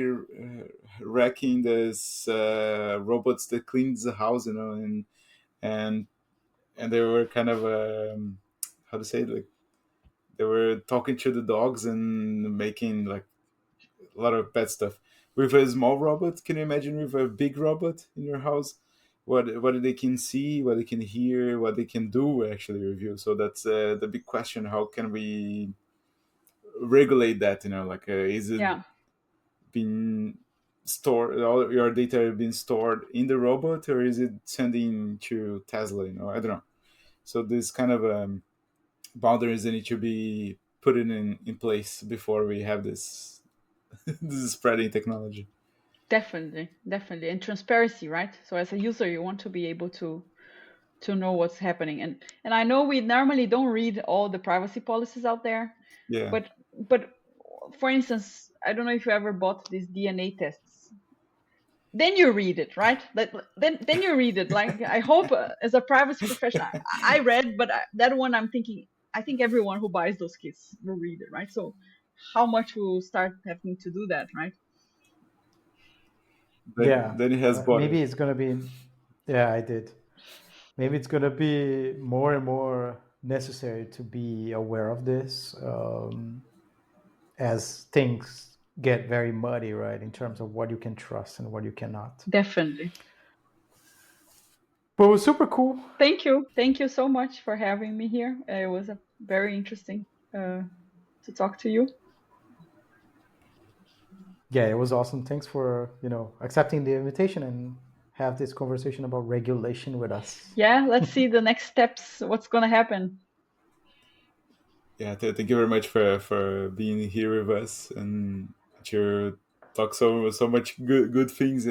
wrecking this robots that cleans the house, and and they were kind of how to say it, like they were talking to the dogs and making like a lot of bad stuff. With a small robot, can you imagine with a big robot in your house? What they can see, what they can hear, what they can do actually with you. So that's the big question: how can we regulate that? Like is it yeah, being stored? All your data being stored in the robot, or is it sending to Tesla? I don't know. So this kind of boundaries that need to be put in place before we have this this spreading technology. definitely, and transparency, right? So as a user, you want to be able to know what's happening, and I know we normally don't read all the privacy policies out there, Yeah. but for instance, I don't know if you ever bought these DNA tests. Then you read it, right? Then you read it. Like, I hope as a privacy professional, I read, but that one I'm thinking, I think everyone who buys those kits will read it, right? So how much will start having to do that, right? Yeah, Then he has bought maybe it. it's gonna be. Yeah, I did. Maybe it's gonna be more and more necessary to be aware of this as things get very muddy, right? In terms of what you can trust and what you cannot. Definitely. But it was super cool. Thank you so much for having me here. It was a very interesting to talk to you. Yeah, it was awesome. Thanks for accepting the invitation and have this conversation about regulation with us. Yeah, let's see the next steps. What's gonna happen? Yeah, thank you very much for being here with us and to talk so much good things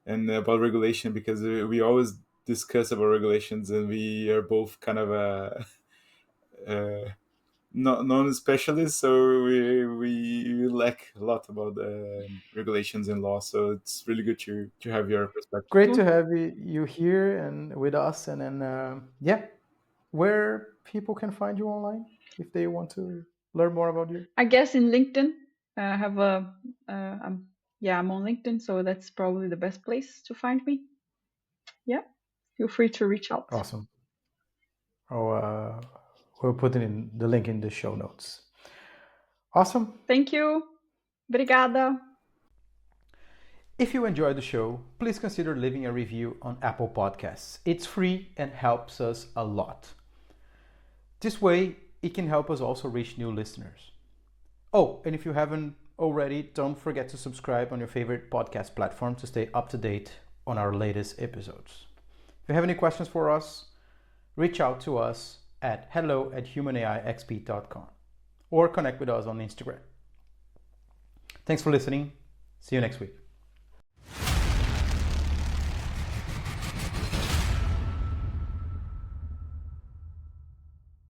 and about regulation, because we always discuss about regulations and we are both kind of non-specialists, so we lack a lot about regulations and law. So it's really good to have your perspective. Great to have you here and with us. And then, yeah, where people can find you online if they want to learn more about you. I guess in LinkedIn, I have a, yeah, I'm on LinkedIn, so that's probably the best place to find me. Yeah, feel free to reach out. Awesome. We'll put it in the link in the show notes. Awesome. Thank you. Obrigada. If you enjoyed the show, please consider leaving a review on Apple Podcasts. It's free and helps us a lot. This way, it can help us also reach new listeners. Oh, and if you haven't already, don't forget to subscribe on your favorite podcast platform to stay up to date on our latest episodes. If you have any questions for us, reach out to us at hello@humanaixp.com or connect with us on Instagram. Thanks for listening. See you next week.